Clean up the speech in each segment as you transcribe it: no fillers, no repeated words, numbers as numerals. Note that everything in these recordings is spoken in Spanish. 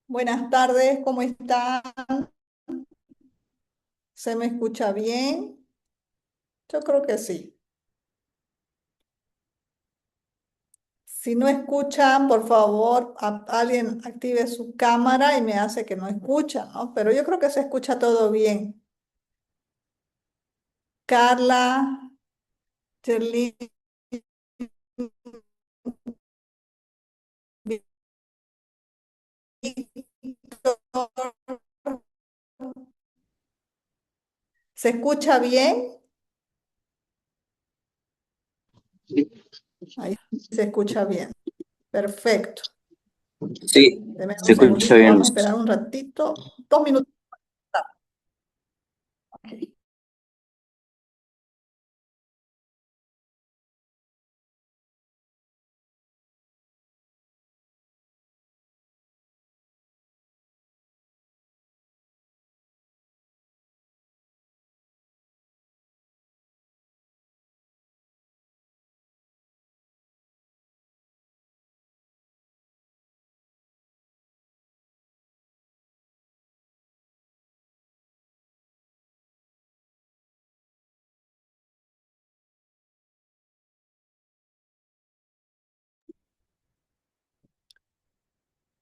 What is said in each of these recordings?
Buenas tardes, ¿cómo están? ¿Se me escucha bien? Yo creo que sí. Si no escuchan, por favor, alguien active su cámara y me hace que no escuchan, ¿no? Pero yo creo que se escucha todo bien. Carla, Cherly, Víctor, ¿se escucha bien? Ahí se escucha bien. Perfecto. Sí, Deme un se escucha segundito, bien. vamos a esperar un ratito. 2 minutos. Ok.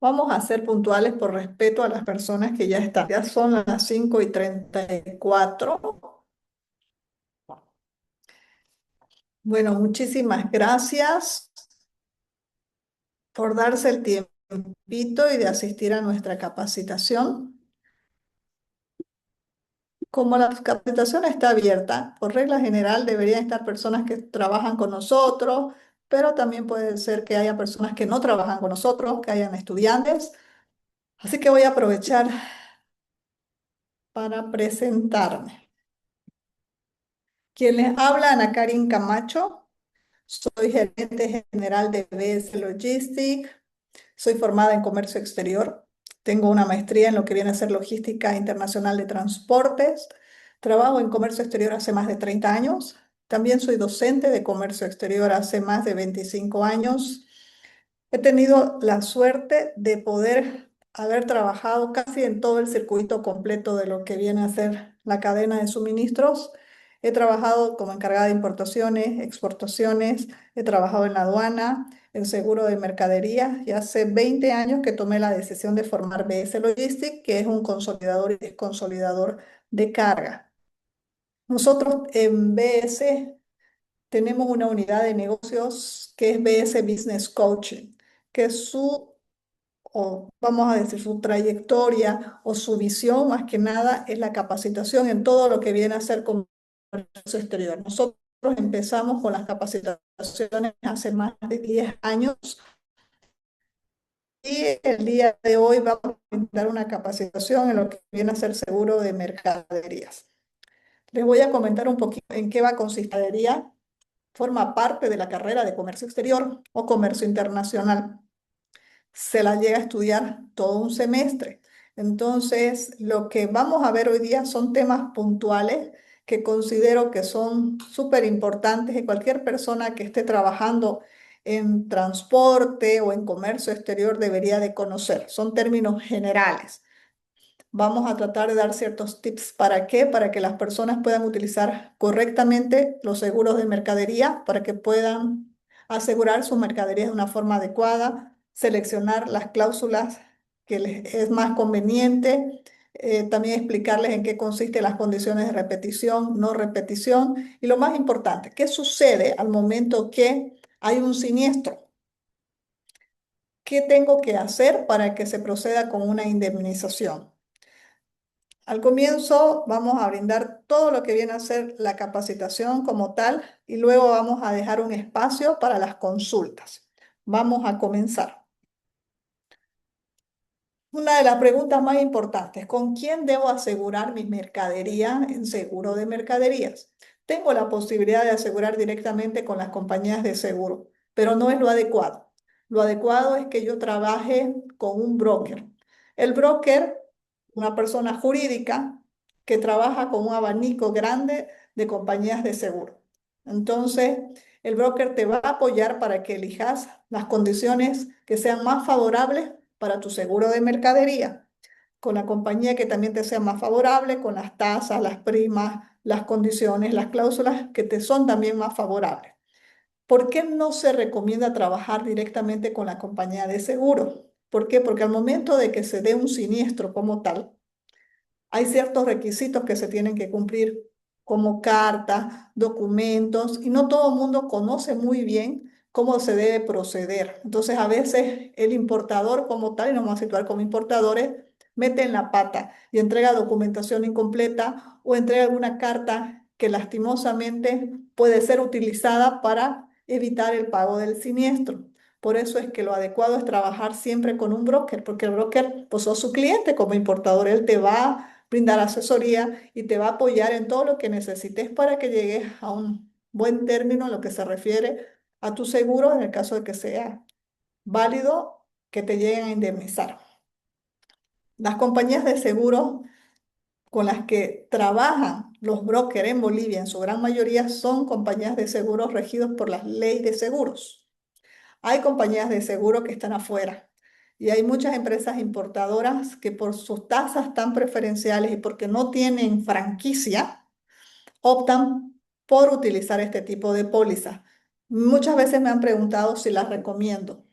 Vamos a ser puntuales por respeto a las personas que ya están. Ya son las 5:34. Bueno, muchísimas gracias por darse el tiempito y de asistir a nuestra capacitación. Como la capacitación está abierta, por regla general deberían estar personas que trabajan con nosotros, pero también puede ser que haya personas que no trabajan con nosotros, que hayan estudiantes. Así que voy a aprovechar para presentarme. Quien les habla, Ana Karin Camacho. Soy gerente general de BS Logistic. Soy formada en comercio exterior. Tengo una maestría en lo que viene a ser logística internacional de transportes. Trabajo en comercio exterior hace más de 30 años. También soy docente de comercio exterior hace más de 25 años. He tenido la suerte de poder haber trabajado casi en todo el circuito completo de lo que viene a ser la cadena de suministros. He trabajado como encargada de importaciones, exportaciones, he trabajado en la aduana, en seguro de mercadería y hace 20 años que tomé la decisión de formar BS Logistics, que es un consolidador y desconsolidador de carga. Nosotros en BS tenemos una unidad de negocios que es BS Business Coaching, que es o vamos a decir, su trayectoria o su visión, más que nada, es la capacitación en todo lo que viene a ser comercio exterior. Nosotros empezamos con las capacitaciones hace más de 10 años y el día de hoy vamos a dar una capacitación en lo que viene a ser seguro de mercaderías. Les voy a comentar un poquito en qué va a consistir la mercadería. Forma parte de la carrera de comercio exterior o comercio internacional. Se la llega a estudiar todo un semestre. Entonces, lo que vamos a ver hoy día son temas puntuales que considero que son súper importantes y cualquier persona que esté trabajando en transporte o en comercio exterior debería de conocer. Son términos generales. Vamos a tratar de dar ciertos tips. ¿Para qué? Para que las personas puedan utilizar correctamente los seguros de mercadería, para que puedan asegurar sus mercaderías de una forma adecuada, seleccionar las cláusulas que les es más conveniente, también explicarles en qué consisten las condiciones de repetición, no repetición y lo más importante, qué sucede al momento que hay un siniestro. ¿Qué tengo que hacer para que se proceda con una indemnización? Al comienzo vamos a brindar todo lo que viene a ser la capacitación como tal y luego vamos a dejar un espacio para las consultas. Vamos a comenzar. Una de las preguntas más importantes, ¿con quién debo asegurar mi mercadería en seguro de mercaderías? Tengo la posibilidad de asegurar directamente con las compañías de seguro, pero no es lo adecuado. Lo adecuado es que yo trabaje con un broker. El broker, una persona jurídica que trabaja con un abanico grande de compañías de seguro. Entonces, el broker te va a apoyar para que elijas las condiciones que sean más favorables para tu seguro de mercadería, con la compañía que también te sea más favorable, con las tasas, las primas, las condiciones, las cláusulas que te son también más favorables. ¿Por qué no se recomienda trabajar directamente con la compañía de seguro? ¿Por qué? Porque al momento de que se dé un siniestro como tal, hay ciertos requisitos que se tienen que cumplir, como cartas, documentos, y no todo el mundo conoce muy bien cómo se debe proceder. Entonces, a veces el importador como tal, y nos vamos a situar como importadores, mete en la pata y entrega documentación incompleta o entrega alguna carta que lastimosamente puede ser utilizada para evitar el pago del siniestro. Por eso es que lo adecuado es trabajar siempre con un broker, porque el broker, pues, sos su cliente como importador, él te va a brindar asesoría y te va a apoyar en todo lo que necesites para que llegues a un buen término en lo que se refiere a tu seguro, en el caso de que sea válido, que te lleguen a indemnizar. Las compañías de seguros con las que trabajan los brokers en Bolivia, en su gran mayoría, son compañías de seguros regidos por la ley de seguros. Hay compañías de seguro que están afuera y hay muchas empresas importadoras que por sus tasas tan preferenciales y porque no tienen franquicia, optan por utilizar este tipo de pólizas. Muchas veces me han preguntado si las recomiendo.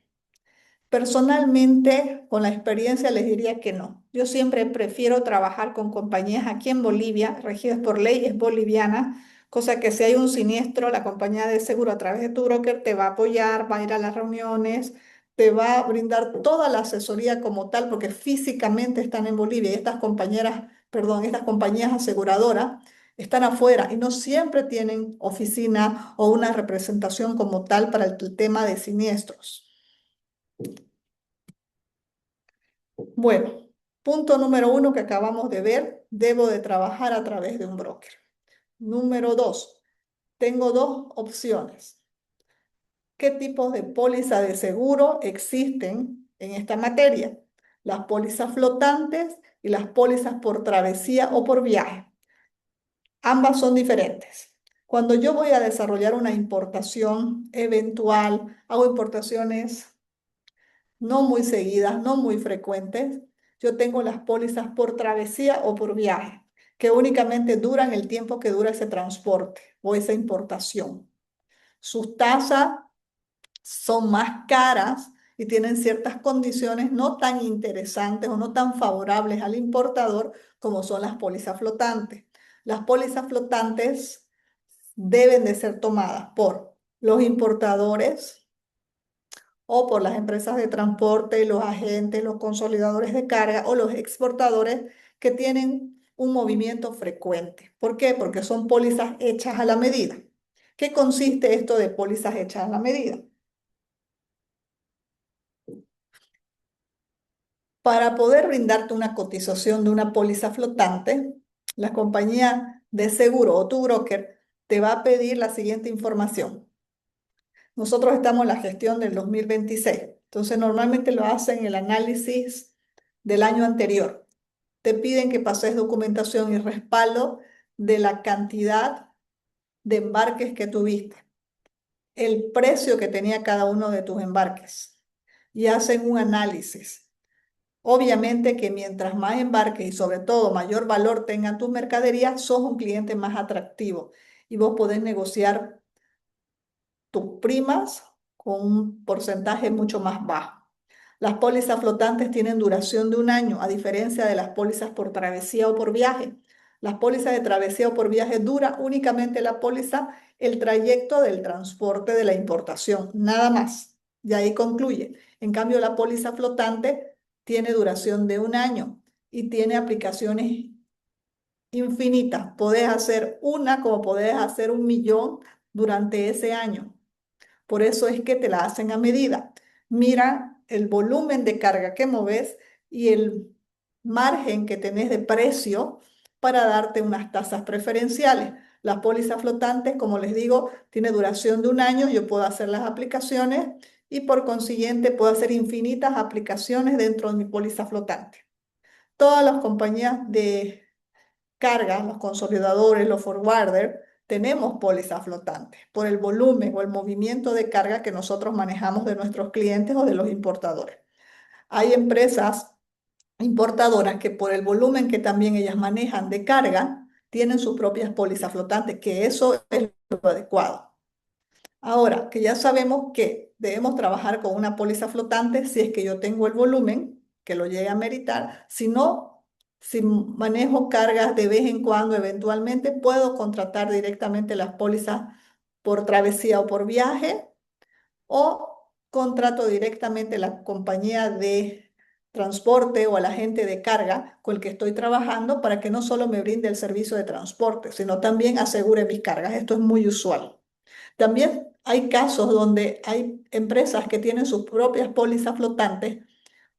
Personalmente, con la experiencia, les diría que no. Yo siempre prefiero trabajar con compañías aquí en Bolivia, regidas por leyes bolivianas, cosa que si hay un siniestro, la compañía de seguro a través de tu broker te va a apoyar, va a ir a las reuniones, te va a brindar toda la asesoría como tal, porque físicamente están en Bolivia y estas compañías aseguradoras están afuera y no siempre tienen oficina o una representación como tal para el tema de siniestros. Bueno, punto número uno que acabamos de ver, debo de trabajar a través de un broker. Número dos, tengo dos opciones. ¿Qué tipos de póliza de seguro existen en esta materia? Las pólizas flotantes y las pólizas por travesía o por viaje. Ambas son diferentes. Cuando yo voy a desarrollar una importación eventual, hago importaciones no muy seguidas, no muy frecuentes. Yo tengo las pólizas por travesía o por viaje, que únicamente duran el tiempo que dura ese transporte o esa importación. Sus tasas son más caras y tienen ciertas condiciones no tan interesantes o no tan favorables al importador como son las pólizas flotantes. Las pólizas flotantes deben de ser tomadas por los importadores o por las empresas de transporte, los agentes, los consolidadores de carga o los exportadores que tienen un movimiento frecuente. ¿Por qué? Porque son pólizas hechas a la medida. ¿Qué consiste esto de pólizas hechas a la medida? Para poder brindarte una cotización de una póliza flotante, la compañía de seguro o tu broker te va a pedir la siguiente información. Nosotros estamos en la gestión del 2026, entonces normalmente lo hacen el análisis del año anterior. Te piden que pases documentación y respaldo de la cantidad de embarques que tuviste, el precio que tenía cada uno de tus embarques y hacen un análisis. Obviamente que mientras más embarques y sobre todo mayor valor tengan tus mercaderías, sos un cliente más atractivo y vos podés negociar tus primas con un porcentaje mucho más bajo. Las pólizas flotantes tienen duración de un año, a diferencia de las pólizas por travesía o por viaje. Las pólizas de travesía o por viaje dura únicamente la póliza el trayecto del transporte de la importación, nada más. Y ahí concluye. En cambio, la póliza flotante tiene duración de un año y tiene aplicaciones infinitas. Podés hacer una como podés hacer un millón durante ese año. Por eso es que te la hacen a medida. Mira el volumen de carga que moves y el margen que tenés de precio para darte unas tasas preferenciales. Las pólizas flotantes, como les digo, tiene duración de un año. Yo puedo hacer las aplicaciones y por consiguiente puedo hacer infinitas aplicaciones dentro de mi póliza flotante. Todas las compañías de carga, los consolidadores, los forwarders, tenemos pólizas flotantes por el volumen o el movimiento de carga que nosotros manejamos de nuestros clientes o de los importadores. Hay empresas importadoras que por el volumen que también ellas manejan de carga, tienen sus propias pólizas flotantes, que eso es lo adecuado. Ahora, que ya sabemos que debemos trabajar con una póliza flotante si es que yo tengo el volumen que lo llegue a meritar. Si no, si manejo cargas de vez en cuando, eventualmente puedo contratar directamente las pólizas por travesía o por viaje, o contrato directamente la compañía de transporte o al agente de carga con el que estoy trabajando para que no solo me brinde el servicio de transporte, sino también asegure mis cargas. Esto es muy usual. También hay casos donde hay empresas que tienen sus propias pólizas flotantes,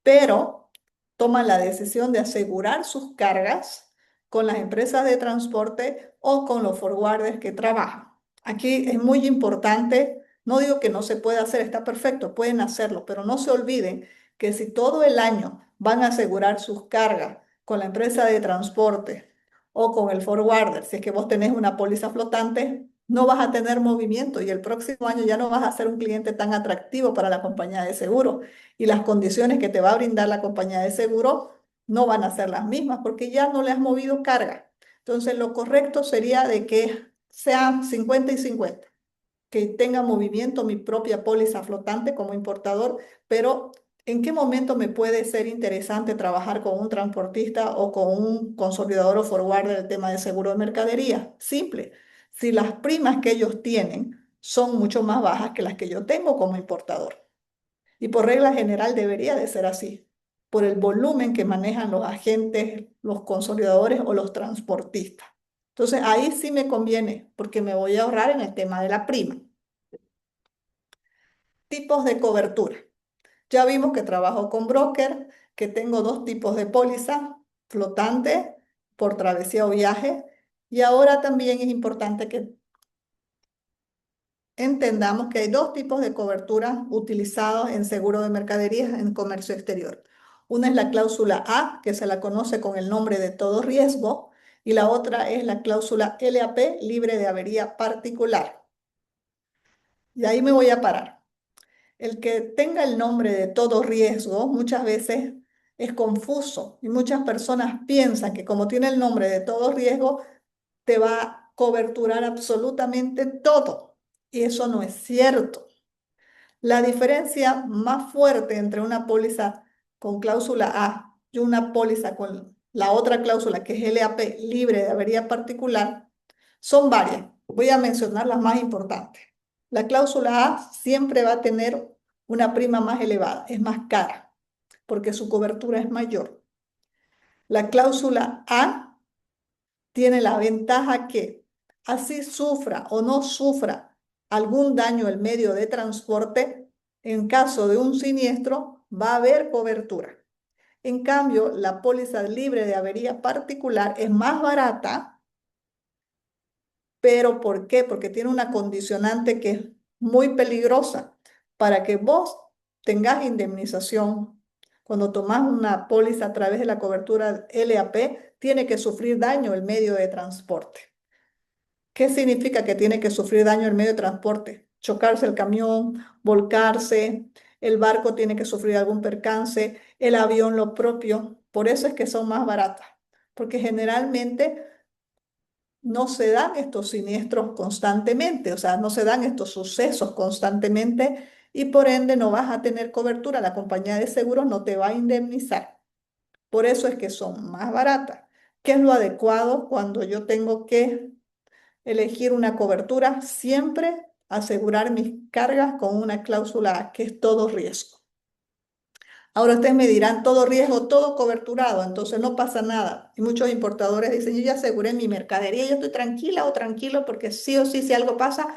pero toman la decisión de asegurar sus cargas con las empresas de transporte o con los forwarders que trabajan. Aquí es muy importante, no digo que no se pueda hacer, está perfecto, pueden hacerlo, pero no se olviden que si todo el año van a asegurar sus cargas con la empresa de transporte o con el forwarder, si es que vos tenés una póliza flotante, no vas a tener movimiento y el próximo año ya no vas a ser un cliente tan atractivo para la compañía de seguro y las condiciones que te va a brindar la compañía de seguro no van a ser las mismas porque ya no le has movido carga. Entonces, lo correcto sería de que sea 50 y 50, que tenga movimiento mi propia póliza flotante como importador, pero ¿en qué momento me puede ser interesante trabajar con un transportista o con un consolidador o forwarder del tema de seguro de mercadería? Simple. Si las primas que ellos tienen son mucho más bajas que las que yo tengo como importador. Y por regla general debería de ser así, por el volumen que manejan los agentes, los consolidadores o los transportistas. Entonces ahí sí me conviene porque me voy a ahorrar en el tema de la prima. Tipos de cobertura. Ya vimos que trabajo con broker, que tengo dos tipos de póliza, flotante por travesía o viaje. Y ahora también es importante que entendamos que hay dos tipos de cobertura utilizados en seguro de mercaderías en comercio exterior. Una es la cláusula A, que se la conoce con el nombre de todo riesgo, y la otra es la cláusula LAP, libre de avería particular. Y ahí me voy a parar. El que tenga el nombre de todo riesgo muchas veces es confuso y muchas personas piensan que como tiene el nombre de todo riesgo, te va a coberturar absolutamente todo. Y eso no es cierto. La diferencia más fuerte entre una póliza con cláusula A y una póliza con la otra cláusula, que es LAP, libre de avería particular, son varias. Voy a mencionar las más importantes. La cláusula A siempre va a tener una prima más elevada, es más cara, porque su cobertura es mayor. La cláusula A tiene la ventaja que así sufra o no sufra algún daño el medio de transporte, en caso de un siniestro va a haber cobertura. En cambio, la póliza libre de avería particular es más barata, pero ¿por qué? Porque tiene una condicionante que es muy peligrosa. Para que vos tengas indemnización, cuando tomás una póliza a través de la cobertura LAP, tiene que sufrir daño el medio de transporte. ¿Qué significa que tiene que sufrir daño el medio de transporte? Chocarse el camión, volcarse, el barco tiene que sufrir algún percance, el avión lo propio. Por eso es que son más baratas, porque generalmente no se dan estos siniestros constantemente, o sea, no se dan estos sucesos constantemente y por ende no vas a tener cobertura, la compañía de seguros no te va a indemnizar. Por eso es que son más baratas. ¿Qué es lo adecuado cuando yo tengo que elegir una cobertura? Siempre asegurar mis cargas con una cláusula A, que es todo riesgo. Ahora ustedes me dirán, todo riesgo, todo coberturado, entonces no pasa nada. Y muchos importadores dicen, yo ya aseguré mi mercadería, yo estoy tranquila o tranquilo porque sí o sí, si algo pasa,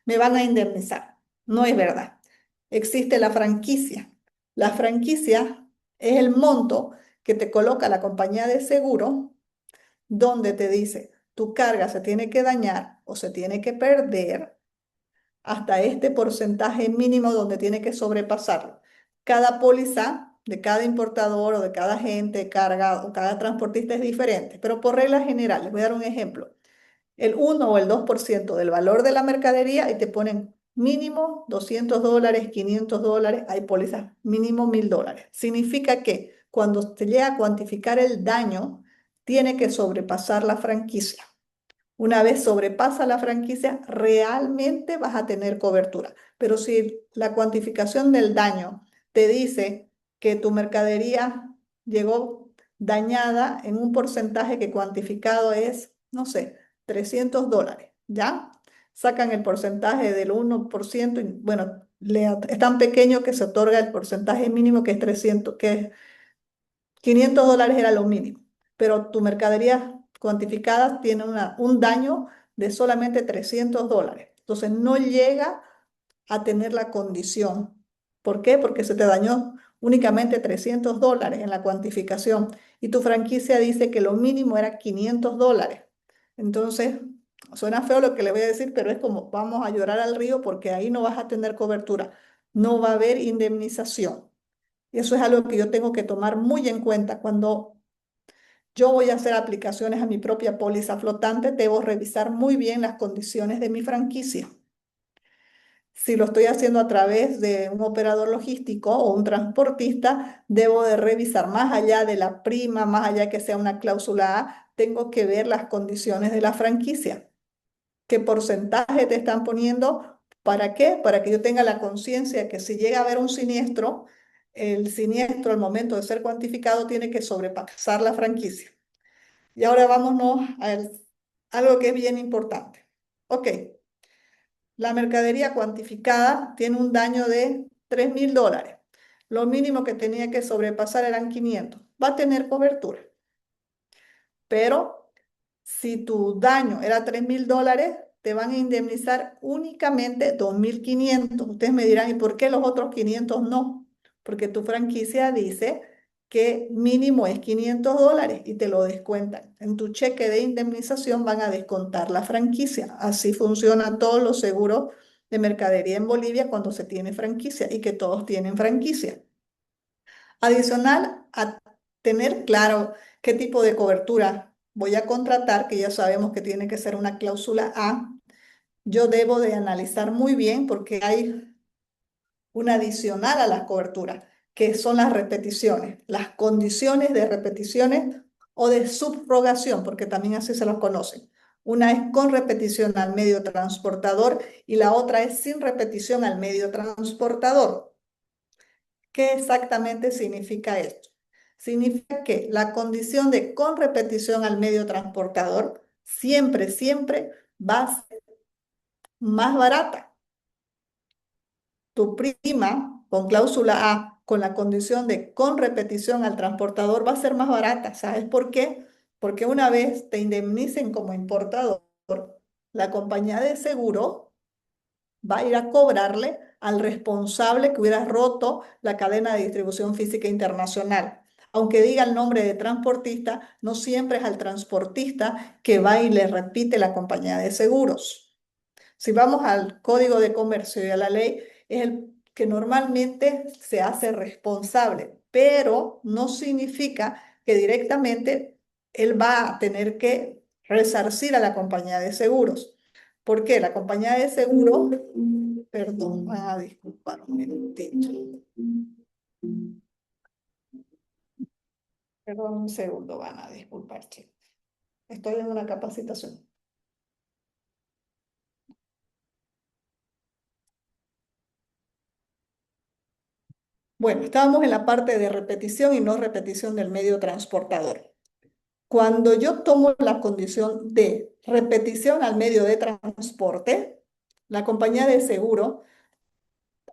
me van a indemnizar. No es verdad. Existe la franquicia. La franquicia es el monto que te coloca la compañía de seguro, donde te dice, tu carga se tiene que dañar o se tiene que perder hasta este porcentaje mínimo donde tiene que sobrepasarlo. Cada póliza de cada importador o de cada agente de carga o cada transportista es diferente, pero por regla general, les voy a dar un ejemplo. El 1 o el 2% del valor de la mercadería y te ponen mínimo $200, $500, hay pólizas mínimo $1000. Significa que cuando se llega a cuantificar el daño, tiene que sobrepasar la franquicia. Una vez sobrepasa la franquicia, realmente vas a tener cobertura. Pero si la cuantificación del daño te dice que tu mercadería llegó dañada en un porcentaje que cuantificado es, no sé, $300, ¿ya? Sacan el porcentaje del 1% y bueno, es tan pequeño que se otorga el porcentaje mínimo que es 300, que es $500 era lo mínimo, pero tu mercadería cuantificada tiene un daño de solamente $300. Entonces no llega a tener la condición. ¿Por qué? Porque se te dañó únicamente $300 en la cuantificación y tu franquicia dice que lo mínimo era $500. Entonces, suena feo lo que le voy a decir, pero es como vamos a llorar al río porque ahí no vas a tener cobertura, no va a haber indemnización. Y eso es algo que yo tengo que tomar muy en cuenta cuando yo voy a hacer aplicaciones a mi propia póliza flotante. Debo revisar muy bien las condiciones de mi franquicia. Si lo estoy haciendo a través de un operador logístico o un transportista, debo de revisar más allá de la prima, más allá que sea una cláusula A, tengo que ver las condiciones de la franquicia. ¿Qué porcentaje te están poniendo? ¿Para qué? Para que yo tenga la conciencia que si llega a haber un siniestro, el siniestro al momento de ser cuantificado tiene que sobrepasar la franquicia. Y ahora vámonos a algo que es bien importante. Ok, la mercadería cuantificada tiene un daño de $3000. Lo mínimo que tenía que sobrepasar eran 500. Va a tener cobertura, pero si tu daño era $3000, te van a indemnizar únicamente 2500. Ustedes me dirán, ¿y por qué los otros 500 no? Porque tu franquicia dice que mínimo es $500 y te lo descuentan. En tu cheque de indemnización van a descontar la franquicia. Así funcionan todos los seguros de mercadería en Bolivia cuando se tiene franquicia y que todos tienen franquicia. Adicional a tener claro qué tipo de cobertura voy a contratar, que ya sabemos que tiene que ser una cláusula A, yo debo de analizar muy bien porque hay una adicional a las coberturas, que son las repeticiones, las condiciones de repeticiones o de subrogación, porque también así se los conocen. Una es con repetición al medio transportador y la otra es sin repetición al medio transportador. ¿Qué exactamente significa esto? Significa que la condición de con repetición al medio transportador siempre, siempre va a ser más barata. Tu prima con cláusula A, con la condición de con repetición al transportador, va a ser más barata. ¿Sabes por qué? Porque una vez te indemnicen como importador, la compañía de seguro va a ir a cobrarle al responsable que hubiera roto la cadena de distribución física internacional. Aunque diga el nombre de transportista, no siempre es al transportista que va y le repite la compañía de seguros. Si vamos al Código de Comercio y a la ley, es el que normalmente se hace responsable, pero no significa que directamente él va a tener que resarcir a la compañía de seguros. ¿Por qué? La compañía de seguros, perdón, van a disculpar un minutito. Perdón, un segundo, van a disculpar, chicos. Estoy en una capacitación. Bueno, estábamos en la parte de repetición y no repetición del medio transportador. Cuando yo tomo la condición de repetición al medio de transporte, la compañía de seguro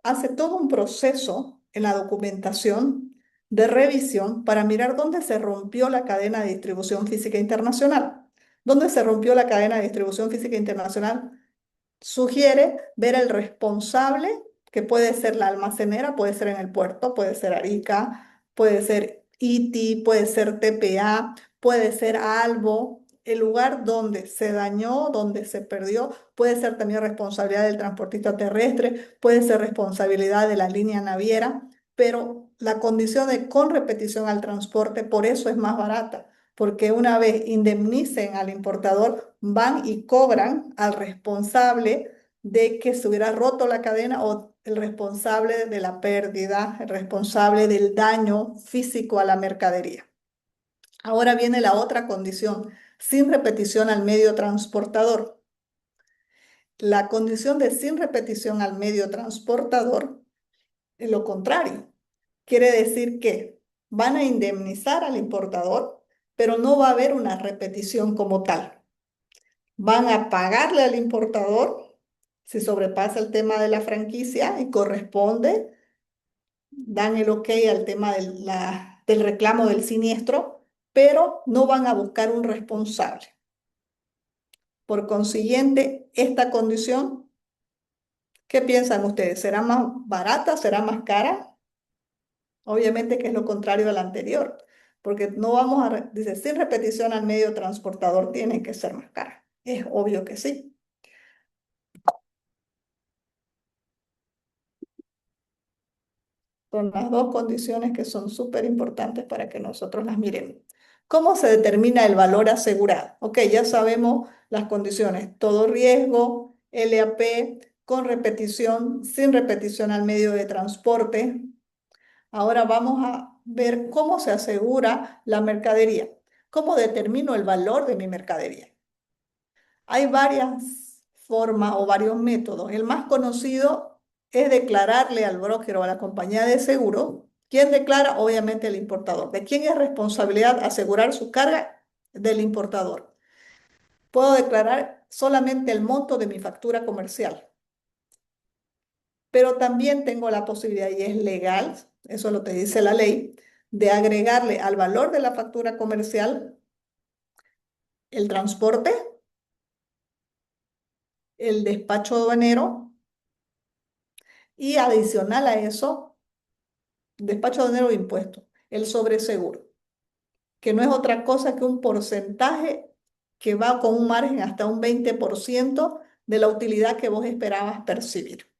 hace todo un proceso en la documentación de revisión para mirar dónde se rompió la cadena de distribución física internacional. ¿Dónde se rompió la cadena de distribución física internacional? Sugiere ver el responsable, que puede ser la almacenera, puede ser en el puerto, puede ser Arica, puede ser ITI, puede ser TPA, puede ser Albo, el lugar donde se dañó, donde se perdió, puede ser también responsabilidad del transportista terrestre, puede ser responsabilidad de la línea naviera, pero la condición de con repetición al transporte, por eso es más barata porque una vez indemnicen al importador, van y cobran al responsable de que se hubiera roto la cadena o el responsable de la pérdida, el responsable del daño físico a la mercadería. Ahora viene la otra condición, sin repetición al medio transportador. La condición de sin repetición al medio transportador es lo contrario. Quiere decir que van a indemnizar al importador, pero no va a haber una repetición como tal. Van a pagarle al importador si sobrepasa el tema de la franquicia y corresponde, dan el ok al tema del reclamo del siniestro, pero no van a buscar un responsable. Por consiguiente, esta condición, ¿qué piensan ustedes? ¿Será más barata? ¿Será más cara? Obviamente que es lo contrario al anterior, porque no vamos a, dice, sin repetición al medio transportador tiene que ser más cara. Es obvio que sí. Son las dos condiciones que son súper importantes para que nosotros las miremos. ¿Cómo se determina el valor asegurado? Ok, ya sabemos las condiciones. Todo riesgo, LAP, con repetición, sin repetición al medio de transporte. Ahora vamos a ver cómo se asegura la mercadería. ¿Cómo determino el valor de mi mercadería? Hay varias formas o varios métodos. El más conocido es declararle al broker o a la compañía de seguro. ¿Quién declara? Obviamente el importador. ¿De quién es responsabilidad asegurar su carga? Del importador. Puedo declarar solamente el monto de mi factura comercial, pero también tengo la posibilidad, y es legal, eso lo que dice la ley, de agregarle al valor de la factura comercial el transporte, el despacho aduanero y adicional a eso, despacho aduanero de impuestos, el sobreseguro, que no es otra cosa que un porcentaje que va con un margen hasta un 20% de la utilidad que vos esperabas percibir.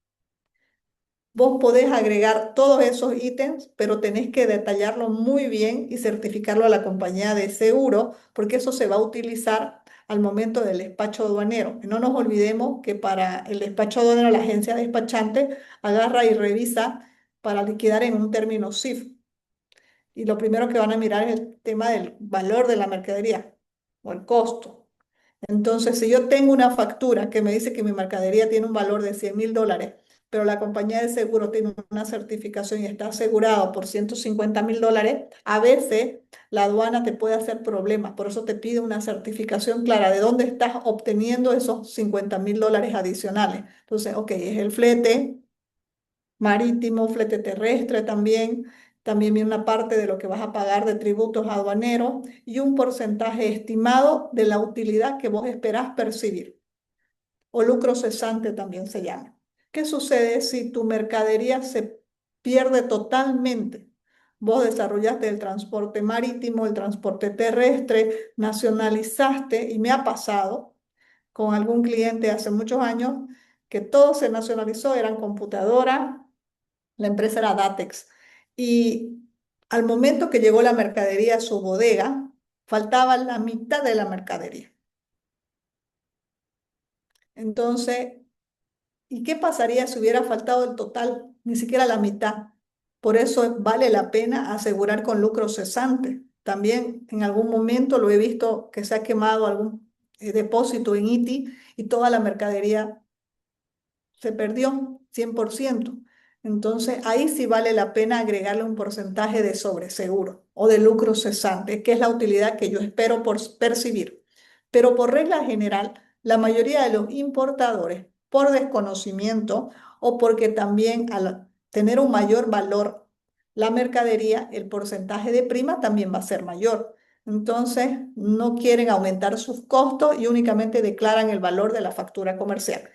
Vos podés agregar todos esos ítems, pero tenés que detallarlo muy bien y certificarlo a la compañía de seguro, porque eso se va a utilizar al momento del despacho aduanero. Y no nos olvidemos que para el despacho aduanero la agencia despachante agarra y revisa para liquidar en un término CIF. Y lo primero que van a mirar es el tema del valor de la mercadería o el costo. Entonces, si yo tengo una factura que me dice que mi mercadería tiene un valor de $100.000, pero la compañía de seguro tiene una certificación y está asegurado por $150.000, a veces la aduana te puede hacer problemas. Por eso te pide una certificación clara de dónde estás obteniendo esos $50.000 adicionales. Entonces, ok, es el flete marítimo, flete terrestre también. También viene una parte de lo que vas a pagar de tributos aduaneros y un porcentaje estimado de la utilidad que vos esperás percibir, o lucro cesante también se llama. ¿Qué sucede si tu mercadería se pierde totalmente? Vos desarrollaste el transporte marítimo, el transporte terrestre, nacionalizaste, y me ha pasado con algún cliente hace muchos años que todo se nacionalizó, eran computadoras, la empresa era Datex, y al momento que llegó la mercadería a su bodega, faltaba la mitad de la mercadería. Entonces, ¿y qué pasaría si hubiera faltado el total? Ni siquiera la mitad. Por eso vale la pena asegurar con lucro cesante. También en algún momento lo he visto que se ha quemado algún depósito en ITI y toda la mercadería se perdió 100%. Entonces, ahí sí vale la pena agregarle un porcentaje de sobreseguro o de lucro cesante, que es la utilidad que yo espero percibir. Pero por regla general, la mayoría de los importadores, por desconocimiento o porque también al tener un mayor valor la mercadería, el porcentaje de prima también va a ser mayor. Entonces, no quieren aumentar sus costos y únicamente declaran el valor de la factura comercial.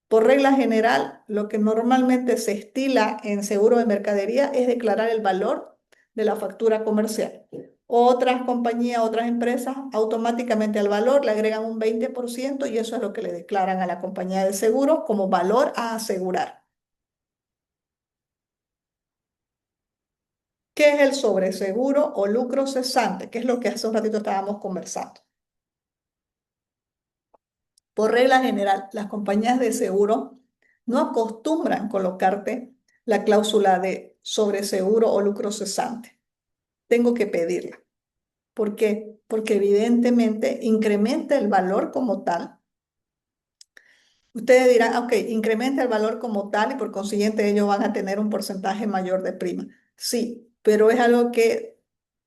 Por regla general, lo que normalmente se estila en seguro de mercadería es declarar el valor de la factura comercial. Otras compañías, otras empresas, automáticamente al valor le agregan un 20% y eso es lo que le declaran a la compañía de seguro como valor a asegurar. ¿Qué es el sobreseguro o lucro cesante? ¿Qué es lo que hace un ratito estábamos conversando? Por regla general, las compañías de seguro no acostumbran colocarte la cláusula de sobreseguro o lucro cesante. Tengo que pedirla. ¿Por qué? Porque evidentemente incrementa el valor como tal. Ustedes dirán, ok, incrementa el valor como tal y por consiguiente ellos van a tener un porcentaje mayor de prima. Sí, pero es algo que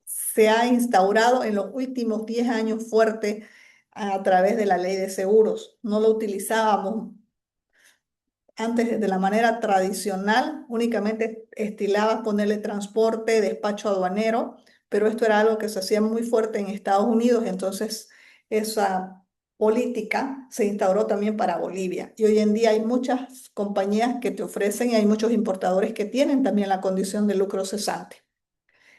se ha instaurado en los últimos 10 años fuerte a través de la ley de seguros. No lo utilizábamos antes de la manera tradicional, únicamente estilabas ponerle transporte, despacho aduanero, pero esto era algo que se hacía muy fuerte en Estados Unidos, entonces esa política se instauró también para Bolivia. Y hoy en día hay muchas compañías que te ofrecen y hay muchos importadores que tienen también la condición de lucro cesante.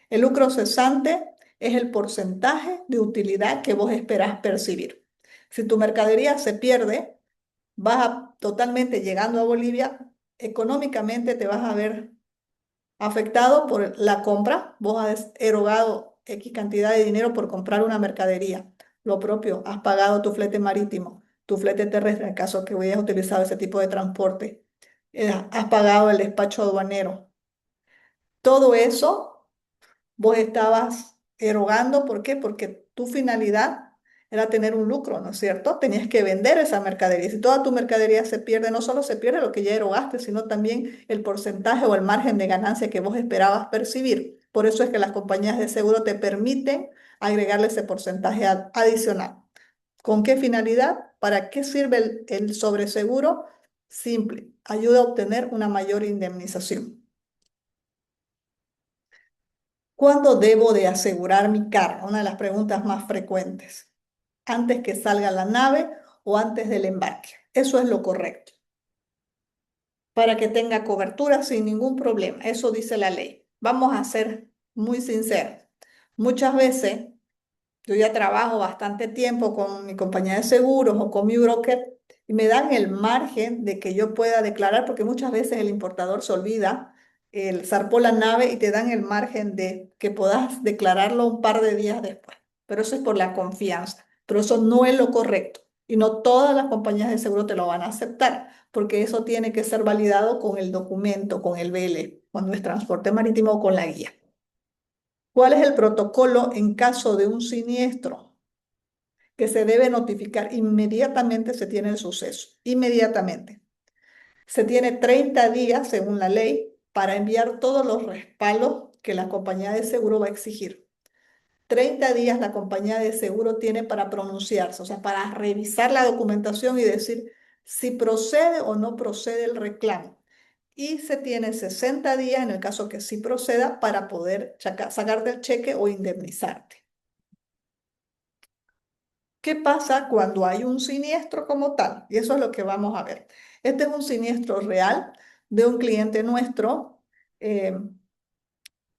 El lucro cesante es el porcentaje de utilidad que vos esperás percibir. Si tu mercadería se pierde, totalmente llegando a Bolivia, económicamente te vas a ver afectado por la compra. Vos has erogado X cantidad de dinero por comprar una mercadería. Lo propio, has pagado tu flete marítimo, tu flete terrestre, en el caso que hubieras utilizado ese tipo de transporte. Has pagado el despacho aduanero. Todo eso vos estabas erogando, ¿por qué? Porque tu finalidad era tener un lucro, ¿no es cierto? Tenías que vender esa mercadería. Si toda tu mercadería se pierde, no solo se pierde lo que ya erogaste, sino también el porcentaje o el margen de ganancia que vos esperabas percibir. Por eso es que las compañías de seguro te permiten agregarle ese porcentaje adicional. ¿Con qué finalidad? ¿Para qué sirve el sobreseguro? Simple, ayuda a obtener una mayor indemnización. ¿Cuándo debo de asegurar mi carga? Una de las preguntas más frecuentes. ¿Antes que salga la nave o antes del embarque? Eso es lo correcto. Para que tenga cobertura sin ningún problema. Eso dice la ley. Vamos a ser muy sinceros. Muchas veces yo ya trabajo bastante tiempo con mi compañía de seguros o con mi broker y me dan el margen de que yo pueda declarar, porque muchas veces el importador se olvida, zarpó la nave y te dan el margen de que puedas declararlo un par de días después. Pero eso es por la confianza. Pero eso no es lo correcto. Y no todas las compañías de seguro te lo van a aceptar, porque eso tiene que ser validado con el documento, con el BL, cuando es transporte marítimo o con la guía. ¿Cuál es el protocolo en caso de un siniestro? Que se debe notificar inmediatamente se tiene el suceso, inmediatamente. Se tiene 30 días, según la ley, para enviar todos los respaldos que la compañía de seguro va a exigir. 30 días la compañía de seguro tiene para pronunciarse, o sea, para revisar la documentación y decir si procede o no procede el reclamo. Y se tiene 60 días, en el caso que sí proceda, para poder sacarte el cheque o indemnizarte. ¿Qué pasa cuando hay un siniestro como tal? Y eso es lo que vamos a ver. Este es un siniestro real de un cliente nuestro, eh,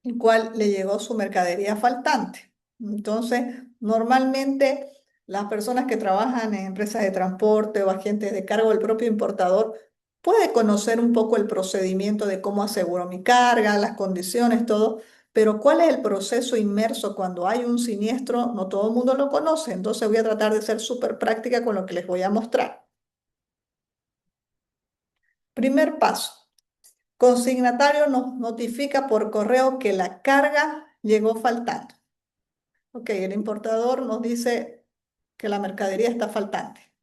el cual le llegó su mercadería faltante. Entonces, normalmente las personas que trabajan en empresas de transporte o agentes de cargo del propio importador puede conocer un poco el procedimiento de cómo aseguro mi carga, las condiciones, todo, pero cuál es el proceso inmerso cuando hay un siniestro, no todo el mundo lo conoce, entonces voy a tratar de ser súper práctica con lo que les voy a mostrar. Primer paso. Consignatario nos notifica por correo que la carga llegó faltando. Ok, el importador nos dice que la mercadería está faltante.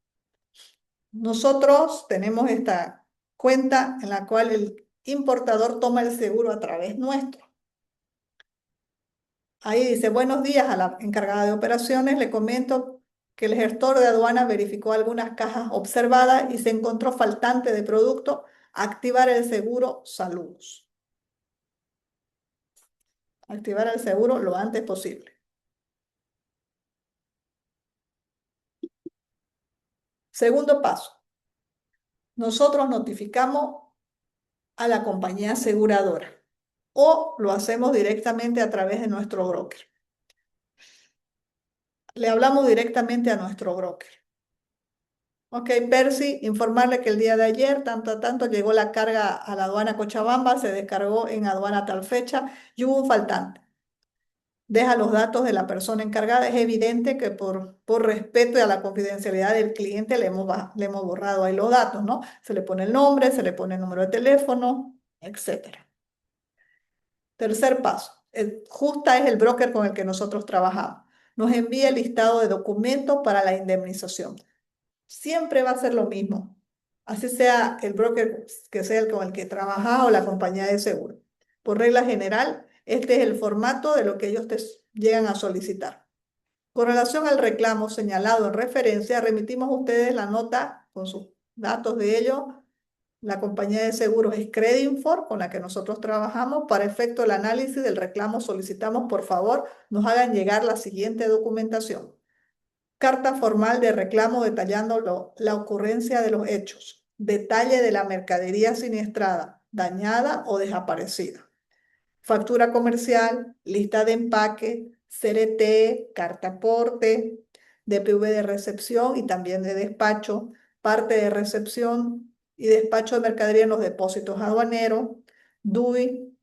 Nosotros tenemos esta cuenta en la cual el importador toma el seguro a través nuestro. Ahí dice, buenos días a la encargada de operaciones, le comento que el gestor de aduana verificó algunas cajas observadas y se encontró faltante de producto. Activar el seguro, saludos. Activar el seguro lo antes posible. Segundo paso, nosotros notificamos a la compañía aseguradora o lo hacemos directamente a través de nuestro broker. Le hablamos directamente a nuestro broker. Ok, Percy, informarle que el día de ayer, tanto a tanto, llegó la carga a la aduana Cochabamba, se descargó en aduana tal fecha y hubo un faltante. deja los datos de la persona encargada. Es evidente que por respeto a la confidencialidad del cliente le hemos borrado ahí los datos, ¿no? Se le pone el nombre, se le pone el número de teléfono, etcétera. Tercer paso. Justa es el broker con el que nosotros trabajamos. Nos envía el listado de documentos para la indemnización. Siempre va a ser lo mismo. Así sea el broker que sea el con el que trabaja o la compañía de seguro. Por regla general, este es el formato de lo que ellos te llegan a solicitar. Con relación al reclamo señalado en referencia, remitimos a ustedes la nota con sus datos de ellos. La compañía de seguros es Credinfor, con la que nosotros trabajamos. Para efecto del análisis del reclamo, solicitamos, por favor, nos hagan llegar la siguiente documentación. Carta formal de reclamo detallando la ocurrencia de los hechos. Detalle de la mercadería siniestrada, dañada o desaparecida. Factura comercial, lista de empaque, CRT, carta aporte, DPV de recepción y también de despacho, parte de recepción y despacho de mercadería en los depósitos aduaneros, DUI,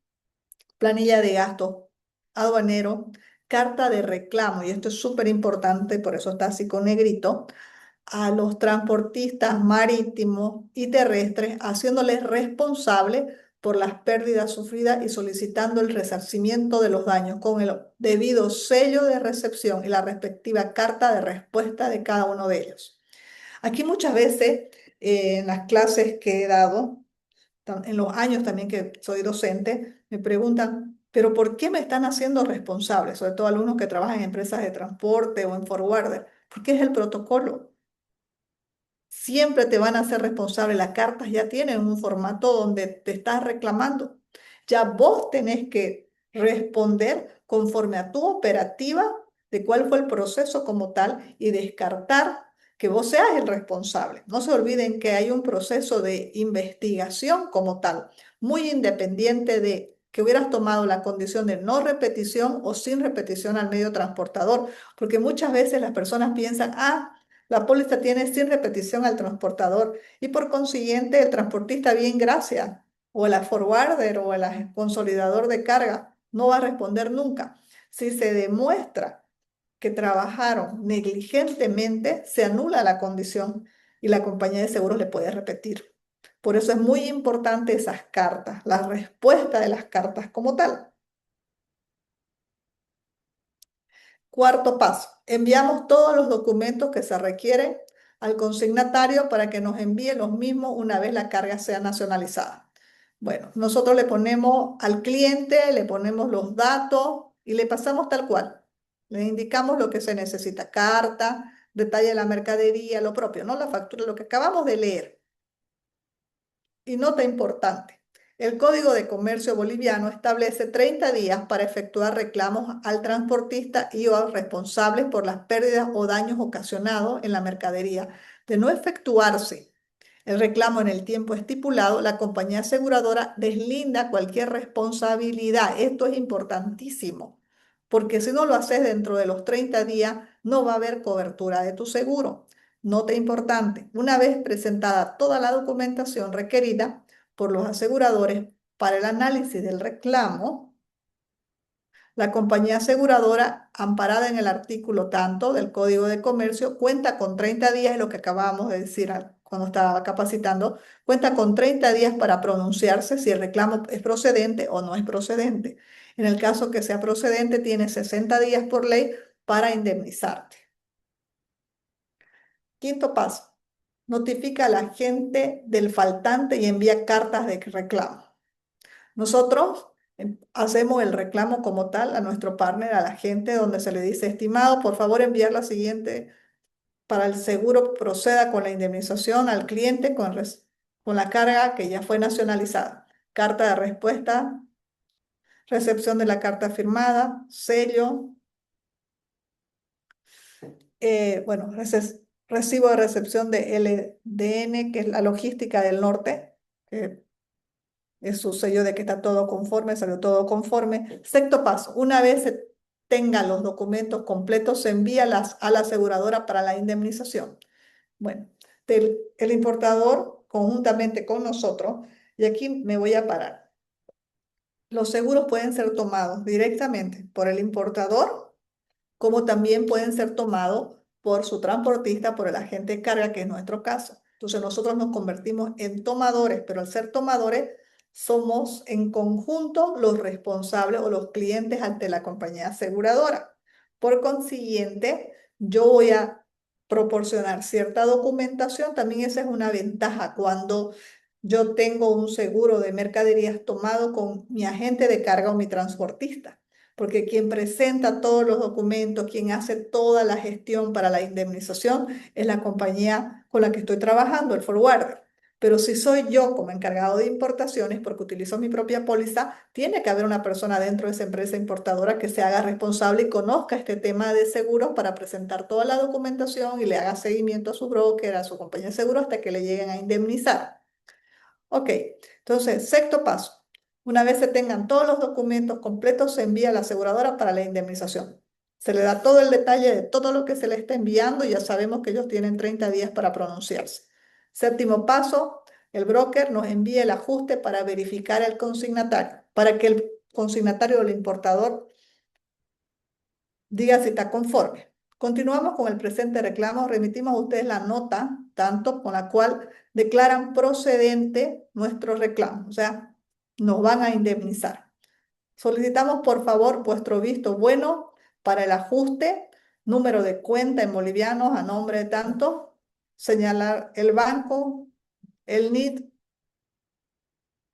planilla de gastos aduanero, carta de reclamo, y esto es súper importante, por eso está así con negrito, a los transportistas marítimos y terrestres, haciéndoles responsables por las pérdidas sufridas y solicitando el resarcimiento de los daños con el debido sello de recepción y la respectiva carta de respuesta de cada uno de ellos. Aquí muchas veces en las clases que he dado, en los años también que soy docente, me preguntan, ¿pero por qué me están haciendo responsable? Sobre todo alumnos que trabajan en empresas de transporte o en forwarder, porque es el protocolo. Siempre te van a hacer responsable. Las cartas ya tienen un formato donde te estás reclamando. Ya vos tenés que responder conforme a tu operativa de cuál fue el proceso como tal y descartar que vos seas el responsable. No se olviden que hay un proceso de investigación como tal, muy independiente de que hubieras tomado la condición de no repetición o sin repetición al medio transportador, porque muchas veces las personas piensan, la póliza tiene sin repetición al transportador y por consiguiente el transportista bien gracias o el forwarder o el consolidador de carga no va a responder nunca. Si se demuestra que trabajaron negligentemente, se anula la condición y la compañía de seguros le puede repetir. Por eso es muy importante esas cartas, la respuesta de las cartas como tal. Cuarto paso, enviamos todos los documentos que se requieren al consignatario para que nos envíe los mismos una vez la carga sea nacionalizada. Bueno, nosotros le ponemos al cliente, le ponemos los datos y le pasamos tal cual. Le indicamos lo que se necesita, carta, detalle de la mercadería, lo propio, no la factura, lo que acabamos de leer. Y nota importante, el Código de Comercio boliviano establece 30 días para efectuar reclamos al transportista y o a los responsables por las pérdidas o daños ocasionados en la mercadería. De no efectuarse el reclamo en el tiempo estipulado, la compañía aseguradora deslinda cualquier responsabilidad. Esto es importantísimo, porque si no lo haces dentro de los 30 días, no va a haber cobertura de tu seguro. Nota importante, una vez presentada toda la documentación requerida por los aseguradores para el análisis del reclamo, la compañía aseguradora, amparada en el artículo tanto del Código de Comercio, cuenta con 30 días, es lo que acabábamos de decir cuando estaba capacitando, cuenta con 30 días para pronunciarse si el reclamo es procedente o no es procedente. En el caso que sea procedente, tiene 60 días por ley para indemnizarte. Quinto paso, notifica al agente del faltante y envía cartas de reclamo. Nosotros hacemos el reclamo como tal a nuestro partner, al agente, donde se le dice, estimado, por favor enviar la siguiente para el seguro proceda con la indemnización al cliente con la carga que ya fue nacionalizada. Carta de respuesta, recepción de la carta firmada, sello, bueno, recibo de recepción de LDN, que es la logística del norte, que es su sello de que está todo conforme, salió todo conforme. Sexto paso, una vez se tengan los documentos completos, se envía a la aseguradora para la indemnización. Bueno, el importador conjuntamente con nosotros, y aquí me voy a parar. Los seguros pueden ser tomados directamente por el importador, como también pueden ser tomados por su transportista, por el agente de carga, que es nuestro caso. Entonces nosotros nos convertimos en tomadores, pero al ser tomadores somos en conjunto los responsables o los clientes ante la compañía aseguradora. Por consiguiente, yo voy a proporcionar cierta documentación. También esa es una ventaja cuando yo tengo un seguro de mercaderías tomado con mi agente de carga o mi transportista, porque quien presenta todos los documentos, quien hace toda la gestión para la indemnización es la compañía con la que estoy trabajando, el forwarder. Pero si soy yo como encargado de importaciones, porque utilizo mi propia póliza, tiene que haber una persona dentro de esa empresa importadora que se haga responsable y conozca este tema de seguros para presentar toda la documentación y le haga seguimiento a su broker, a su compañía de seguro hasta que le lleguen a indemnizar. Ok, entonces, sexto paso. Una vez se tengan todos los documentos completos, se envía a la aseguradora para la indemnización. Se le da todo el detalle de todo lo que se le está enviando y ya sabemos que ellos tienen 30 días para pronunciarse. Séptimo paso, el broker nos envía el ajuste para verificar el consignatario, para que el consignatario o el importador diga si está conforme. Continuamos con el presente reclamo. Remitimos a ustedes la nota, tanto con la cual declaran procedente nuestro reclamo, o sea, nos van a indemnizar. Solicitamos, por favor, vuestro visto bueno para el ajuste, número de cuenta en bolivianos a nombre de tanto, señalar el banco, el NIT,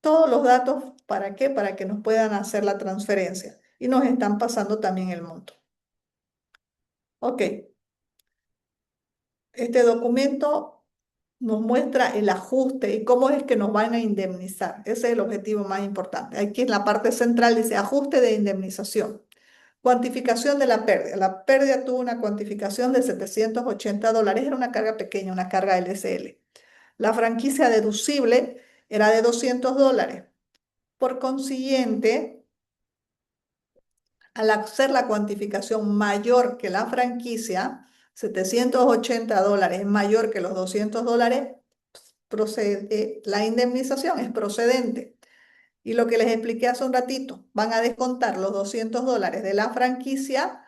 todos los datos, ¿para qué? Para que nos puedan hacer la transferencia. Y nos están pasando también el monto. Ok. Este documento nos muestra el ajuste y cómo es que nos van a indemnizar. Ese es el objetivo más importante. Aquí en la parte central dice ajuste de indemnización. Cuantificación de la pérdida. La pérdida tuvo una cuantificación de $780. Era una carga pequeña, una carga LSL. La franquicia deducible era de $200. Por consiguiente, al hacer la cuantificación mayor que la franquicia, $780 es mayor que los $200, procede, la indemnización es procedente. Y lo que les expliqué hace un ratito, van a descontar los $200 de la franquicia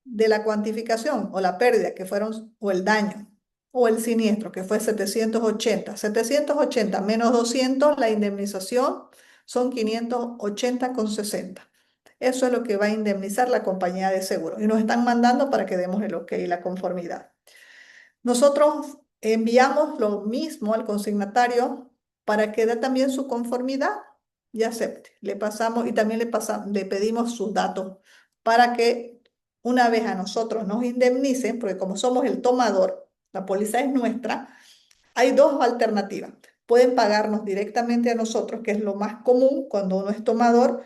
de la cuantificación o la pérdida que fueron, o el daño, o el siniestro, que fue 780. 780 menos 200, la indemnización son 580,60. Eso es lo que va a indemnizar la compañía de seguro. Y nos están mandando para que demos el ok y la conformidad. Nosotros enviamos lo mismo al consignatario para que dé también su conformidad y acepte. Le pasamos y también le pedimos sus datos para que una vez a nosotros nos indemnicen, porque como somos el tomador, la póliza es nuestra, hay dos alternativas. Pueden pagarnos directamente a nosotros, que es lo más común cuando uno es tomador,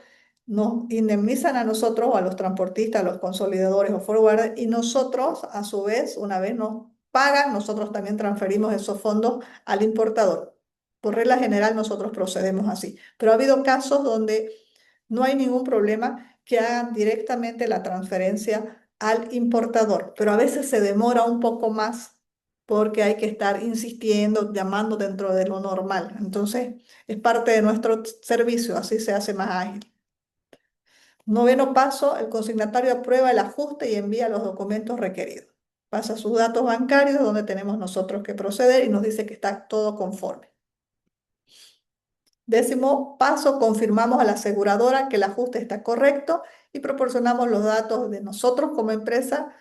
nos indemnizan a nosotros o a los transportistas, a los consolidadores o forwarders, y nosotros, a su vez, una vez nos pagan, nosotros también transferimos esos fondos al importador. Por regla general, nosotros procedemos así. Pero ha habido casos donde no hay ningún problema que hagan directamente la transferencia al importador, pero a veces se demora un poco más porque hay que estar insistiendo, llamando dentro de lo normal. Entonces, es parte de nuestro servicio, así se hace más ágil. Noveno paso, el consignatario aprueba el ajuste y envía los documentos requeridos. Pasa sus datos bancarios donde tenemos nosotros que proceder y nos dice que está todo conforme. Décimo paso, confirmamos a la aseguradora que el ajuste está correcto y proporcionamos los datos de nosotros como empresa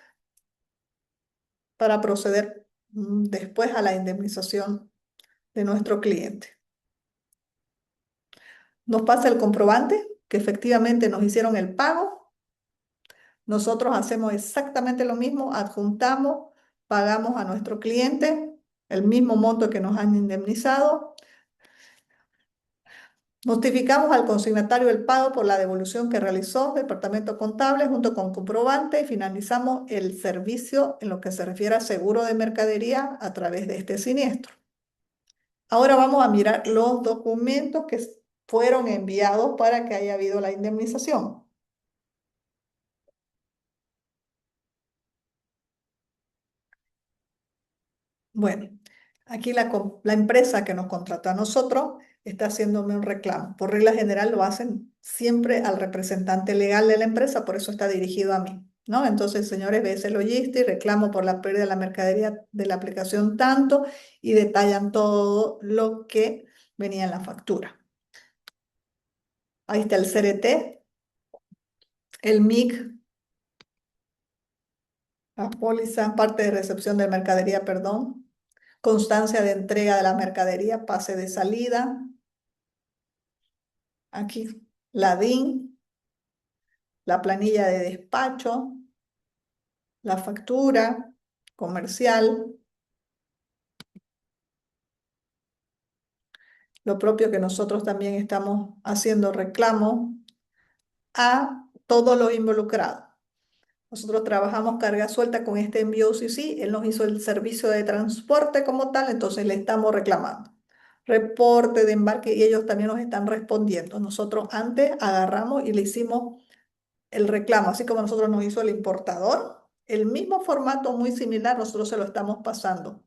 para proceder después a la indemnización de nuestro cliente. Nos pasa el comprobante que efectivamente nos hicieron el pago. Nosotros hacemos exactamente lo mismo, adjuntamos, pagamos a nuestro cliente el mismo monto que nos han indemnizado. Notificamos al consignatario el pago por la devolución que realizó el departamento contable junto con comprobante y finalizamos el servicio en lo que se refiere a seguro de mercadería a través de este siniestro. Ahora vamos a mirar los documentos que fueron enviados para que haya habido la indemnización. Bueno, Aquí la empresa que nos contrató a nosotros está haciéndome un reclamo. Por regla general lo hacen siempre al representante legal de la empresa, por eso está dirigido a mí, ¿no? Entonces, señores, BS Logistics, reclamo por la pérdida de la mercadería de la aplicación tanto y detallan todo lo que venía en la factura. Ahí está el CRT, el MIC, la póliza, parte de recepción de mercadería, perdón, constancia de entrega de la mercadería, pase de salida. Aquí la DIN, la planilla de despacho, la factura comercial, lo propio que nosotros también estamos haciendo reclamo a todos los involucrados. Nosotros trabajamos carga suelta con este envío UCC, él nos hizo el servicio de transporte como tal, entonces le estamos reclamando. Reporte de embarque y ellos también nos están respondiendo. Nosotros antes agarramos y le hicimos el reclamo, así como nosotros nos hizo el importador, el mismo formato muy similar, nosotros se lo estamos pasando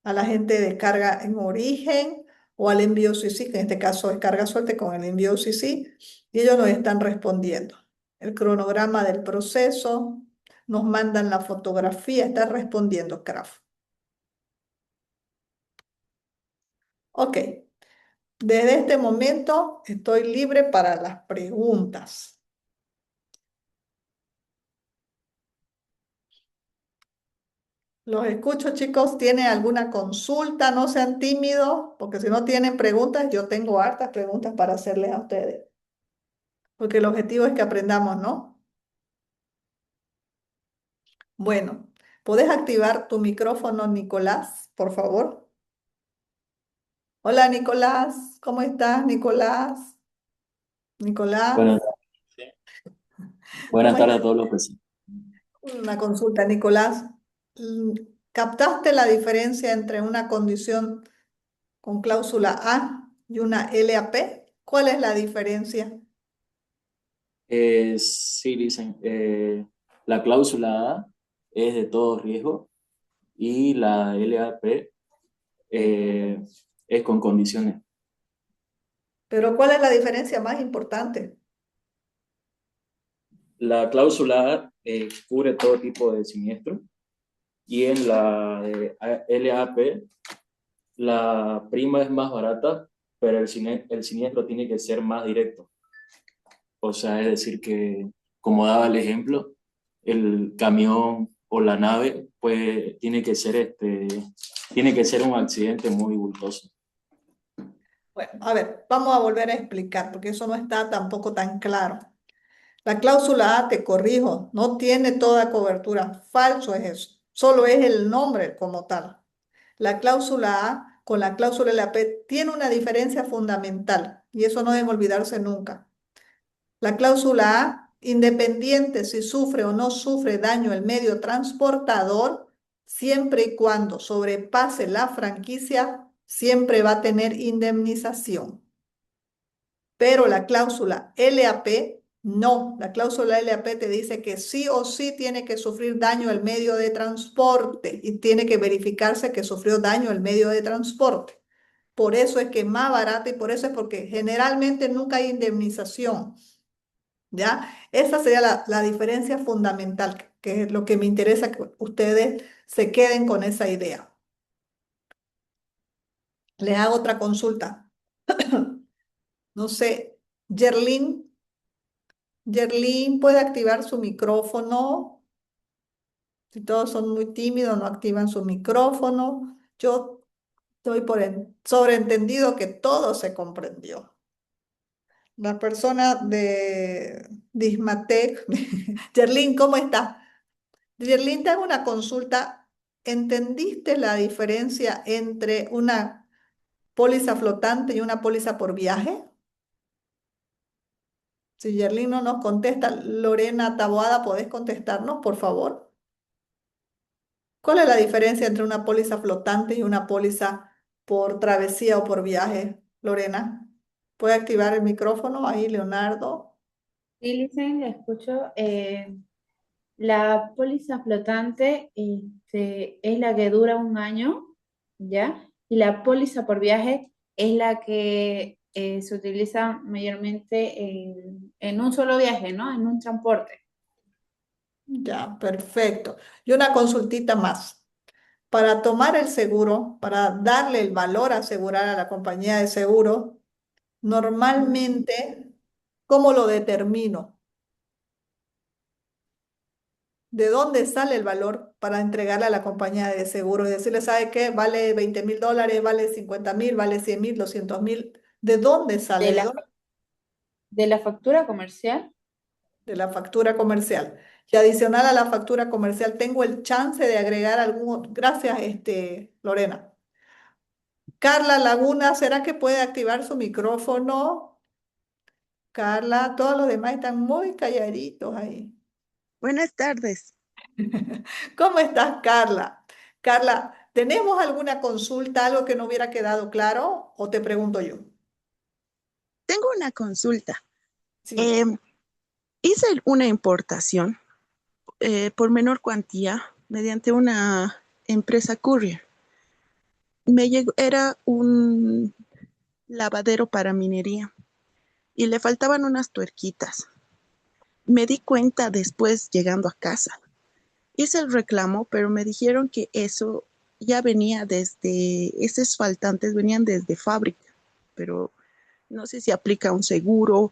a la gente de carga en origen o al envío CC, que en este caso es carga suelta con el envío CC, y ellos nos están respondiendo. El cronograma del proceso, nos mandan la fotografía, está respondiendo Craft. Ok, desde este momento estoy libre para las preguntas. Los escucho, chicos. ¿Tienen alguna consulta? No sean tímidos, porque si no tienen preguntas, yo tengo hartas preguntas para hacerles a ustedes. Porque el objetivo es que aprendamos, ¿no? Bueno, ¿podés activar tu micrófono, Nicolás, por favor? Hola, Nicolás. ¿Cómo estás, Nicolás? Nicolás, Buenas, ¿cómo buenas tardes a estás? todos los presentes. Una consulta, Nicolás. Mm, ¿Captaste la diferencia entre una condición con cláusula A y una LAP? ¿Cuál es la diferencia? Sí, dicen, la cláusula A es de todo riesgo y la LAP eh, es con condiciones. Pero ¿cuál es la diferencia más importante? La cláusula A cubre todo tipo de siniestro y en la LAP la prima es más barata, pero el siniestro tiene que ser más directo. O sea, es decir, que como daba el ejemplo, el camión o la nave, pues tiene que ser un accidente muy bultoso. Bueno, a ver, vamos a volver a explicar porque eso no está tampoco tan claro. La cláusula A, te corrijo, no tiene toda cobertura. Falso es eso. Solo es el nombre como tal. La cláusula A con la cláusula LAP tiene una diferencia fundamental y eso no debe olvidarse nunca. La cláusula A, independiente si sufre o no sufre daño el medio transportador, siempre y cuando sobrepase la franquicia, siempre va a tener indemnización. Pero la cláusula LAP no. La cláusula LAP te dice que sí o sí tiene que sufrir daño el medio de transporte y tiene que verificarse que sufrió daño el medio de transporte. Por eso es que es más barata y por eso es porque generalmente nunca hay indemnización. ¿Ya? Esa sería la diferencia fundamental, que es lo que me interesa que ustedes se queden con esa idea. Les hago otra consulta. No sé, Yerlin, Yerlin puede activar su micrófono. Si todos son muy tímidos, no activan su micrófono. Yo estoy sobreentendido que todo se comprendió. La persona de Dismatec, Yerlin, ¿cómo está? Yerlin, te hago una consulta. ¿Entendiste la diferencia entre una póliza flotante y una póliza por viaje? Si Yerlin no nos contesta, Lorena Taboada, ¿podés contestarnos, por favor? ¿Cuál es la diferencia entre una póliza flotante y una póliza por travesía o por viaje, Lorena? ¿Puede activar el micrófono ahí, Leonardo? Sí, Licen, la escucho. La póliza flotante es la que dura un año ¿ya? Y la póliza por viaje es la que se utiliza mayormente en un solo viaje, ¿no? En un transporte. Ya, perfecto. Y una consultita más. Para tomar el seguro, para darle el valor a asegurar a la compañía de seguro, normalmente, ¿cómo lo determino? ¿De dónde sale el valor para entregarle a la compañía de seguro y decirle, ¿sabe qué? Vale $20,000, vale 50,000, vale 100,000, 200,000. ¿De dónde sale? De ¿De la, dónde? de la factura comercial, De la factura comercial. Y adicional a la factura comercial, tengo el chance de agregar algún. Gracias, Lorena. Carla Laguna, ¿será que puede activar su micrófono? Carla, todos los demás están muy calladitos ahí. Buenas tardes. ¿Cómo estás, Carla? Carla, ¿tenemos alguna consulta, algo que no hubiera quedado claro o te pregunto yo? Tengo una consulta. Sí. Eh, Hice una importación por menor cuantía mediante una empresa courier. Me llegó, era un lavadero para minería y le faltaban unas tuerquitas. Me di cuenta después llegando a casa. Hice el reclamo, pero me dijeron que eso ya venía desde, esos faltantes venían desde fábrica, pero no sé si aplica un seguro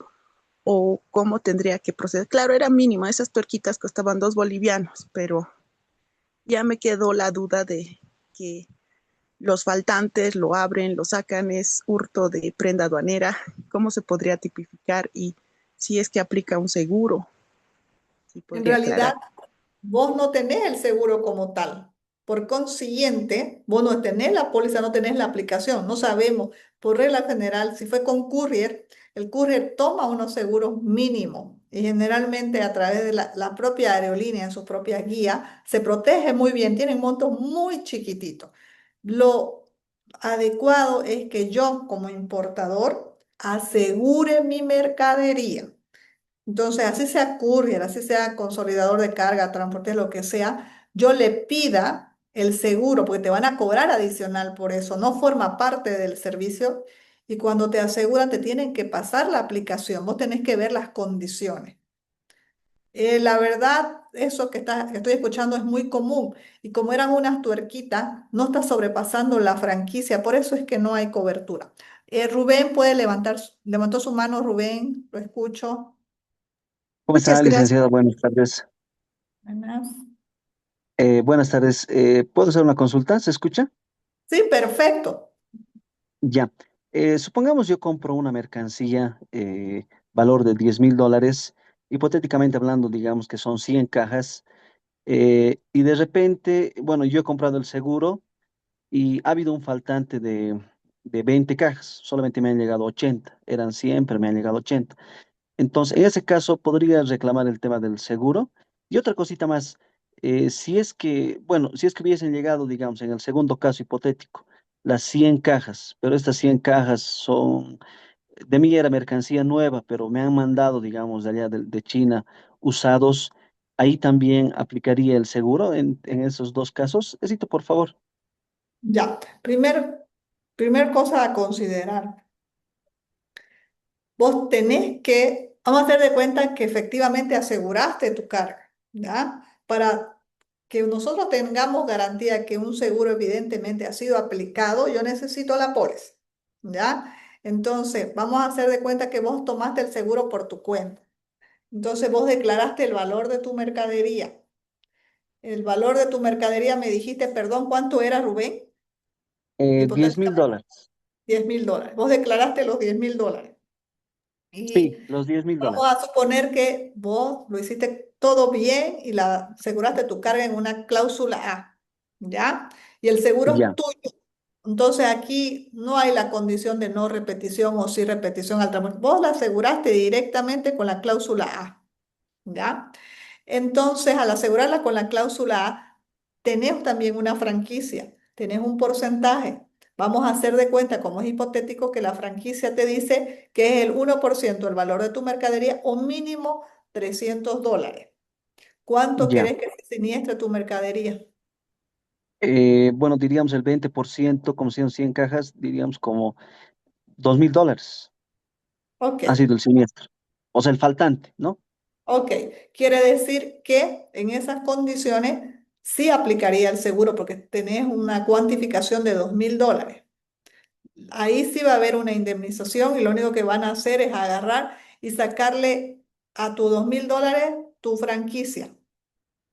o cómo tendría que proceder. Claro, era mínima, esas tuerquitas costaban 2 bolivianos, pero ya me quedó la duda de que los faltantes lo abren, lo sacan, es hurto de prenda aduanera, cómo se podría tipificar y si es que aplica un seguro, si En podría realidad, aclarar. vos no tenés el seguro como tal. Por consiguiente, vos no tenés la póliza, no tenés la aplicación. No sabemos, por regla general, si fue con courier, el courier toma unos seguros mínimos y generalmente a través de la propia aerolínea, en su propia guía, se protege muy bien, tienen montos muy chiquititos. Lo adecuado es que yo como importador asegure mi mercadería. Entonces, así sea courier, así sea consolidador de carga, transporte, lo que sea, yo le pida el seguro, porque te van a cobrar adicional por eso, no forma parte del servicio. Y cuando te aseguran, te tienen que pasar la aplicación, vos tenés que ver las condiciones. La verdad, eso que estoy escuchando es muy común. Y como eran unas tuerquitas, no está sobrepasando la franquicia, por eso es que no hay cobertura. Rubén puede levantó su mano, Rubén, lo escucho. ¿Cómo Muchas está, gracias. licenciada? Buenas tardes. Buenas. Buenas tardes. ¿Puedo hacer una consulta? ¿Se escucha? Sí, perfecto. Ya. Supongamos yo compro una mercancía valor de $10,000, hipotéticamente hablando, digamos que son 100 cajas, y de repente, bueno, yo he comprado el seguro y ha habido un faltante de 20 cajas, solamente me han llegado 80, eran 100, pero me han llegado 80. Entonces, en ese caso, podría reclamar el tema del seguro. Y otra cosita más, si es que, bueno, si es que hubiesen llegado, digamos, en el segundo caso hipotético, las 100 cajas, pero estas 100 cajas son, de mí era mercancía nueva, pero me han mandado, digamos, de allá de China, usados, ahí también aplicaría el seguro en esos dos casos. Necesito, por favor. Ya. Primer cosa a considerar. Vos tenés que, vamos a hacer de cuenta que efectivamente aseguraste tu carga, ¿ya? Para que nosotros tengamos garantía que un seguro evidentemente ha sido aplicado, yo necesito la póliza, ¿ya? Entonces, vamos a hacer de cuenta que vos tomaste el seguro por tu cuenta. Entonces, vos declaraste el valor de tu mercadería. El valor de tu mercadería me dijiste, perdón, ¿cuánto era, Rubén? $10,000. 10,000 dólares. Vos declaraste los 10,000 dólares. Sí, Y los diez mil vamos dólares. a suponer que vos lo hiciste todo bien y la aseguraste tu carga en una cláusula A, ¿ya? Y el seguro es Ya, tuyo. Entonces aquí no hay la condición de no repetición o sí repetición al trámite. Vos la aseguraste directamente con la cláusula A, ¿ya? Entonces, al asegurarla con la cláusula A, tenés también una franquicia, tenés un porcentaje. Vamos a hacer de cuenta, como es hipotético, que la franquicia te dice que es el 1% del valor de tu mercadería o mínimo $300. ¿Cuánto ya. querés que se siniestre tu mercadería? Bueno, diríamos el 20%, como si son 100 cajas, diríamos como $2.000 Ok, ha sido el siniestro. O sea, el faltante, ¿no? ok. Quiere decir que en esas condiciones sí aplicaría el seguro porque tenés una cuantificación de $2.000. Ahí sí va a haber una indemnización y lo único que van a hacer es agarrar y sacarle a tus $2.000 tu franquicia,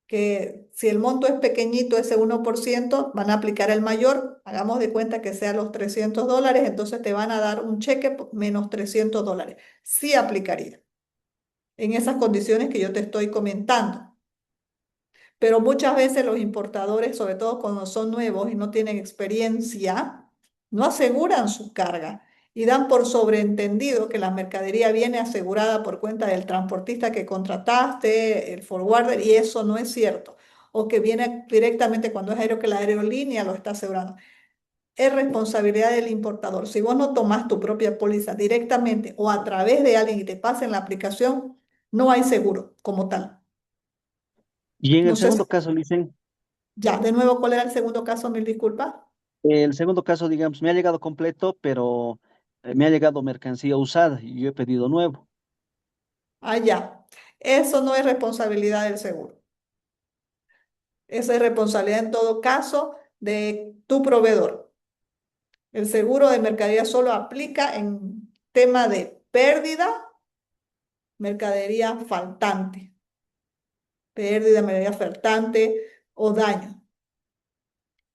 que si el monto es pequeñito, ese 1%, van a aplicar el mayor, hagamos de cuenta que sea los $300, entonces te van a dar un cheque menos $300. Sí aplicaría en esas condiciones que yo te estoy comentando. Pero muchas veces los importadores, sobre todo cuando son nuevos y no tienen experiencia, no aseguran su carga y dan por sobreentendido que la mercadería viene asegurada por cuenta del transportista que contrataste, el forwarder, y eso no es cierto. O que viene directamente cuando es aéreo, que la aerolínea lo está asegurando. Es responsabilidad del importador. Si vos no tomás tu propia póliza directamente o a través de alguien y te pasen la aplicación, no hay seguro como tal. Y en No el sé si segundo caso, dicen, ya, de nuevo, ¿cuál era el segundo caso? Mil disculpas. el segundo caso, digamos, me ha llegado completo, pero me ha llegado mercancía usada y yo he pedido nuevo. Ah, ya. Eso no es responsabilidad del seguro. Esa es responsabilidad en todo caso de tu proveedor. El seguro de mercadería solo aplica en tema de pérdida, mercadería faltante, mercadería faltante o daño.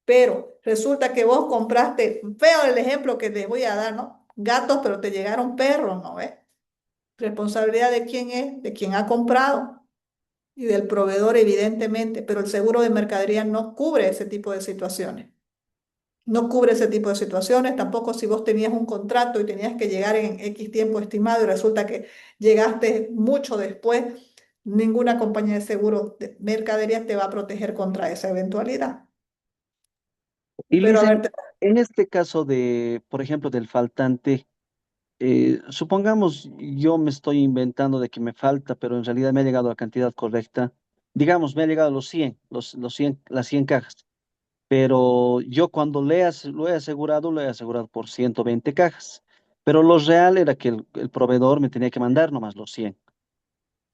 Pero resulta que vos compraste, feo el ejemplo que te voy a dar, ¿no? Gatos, pero te llegaron perros, ¿no ves? Responsabilidad de quién es, de quien ha comprado y del proveedor, evidentemente, pero el seguro de mercadería no cubre ese tipo de situaciones. No cubre ese tipo de situaciones, tampoco si vos tenías un contrato y tenías que llegar en X tiempo estimado y resulta que llegaste mucho después, ninguna compañía de seguro de mercadería te va a proteger contra esa eventualidad. Y Pero a ver, dicen, en este caso de, por ejemplo, del faltante, supongamos yo me estoy inventando de que me falta, pero en realidad me ha llegado la cantidad correcta. Digamos, me ha llegado los 100, los 100, las 100 cajas. Pero yo cuando lo he asegurado por 120 cajas. Pero lo real era que el proveedor me tenía que mandar nomás los 100.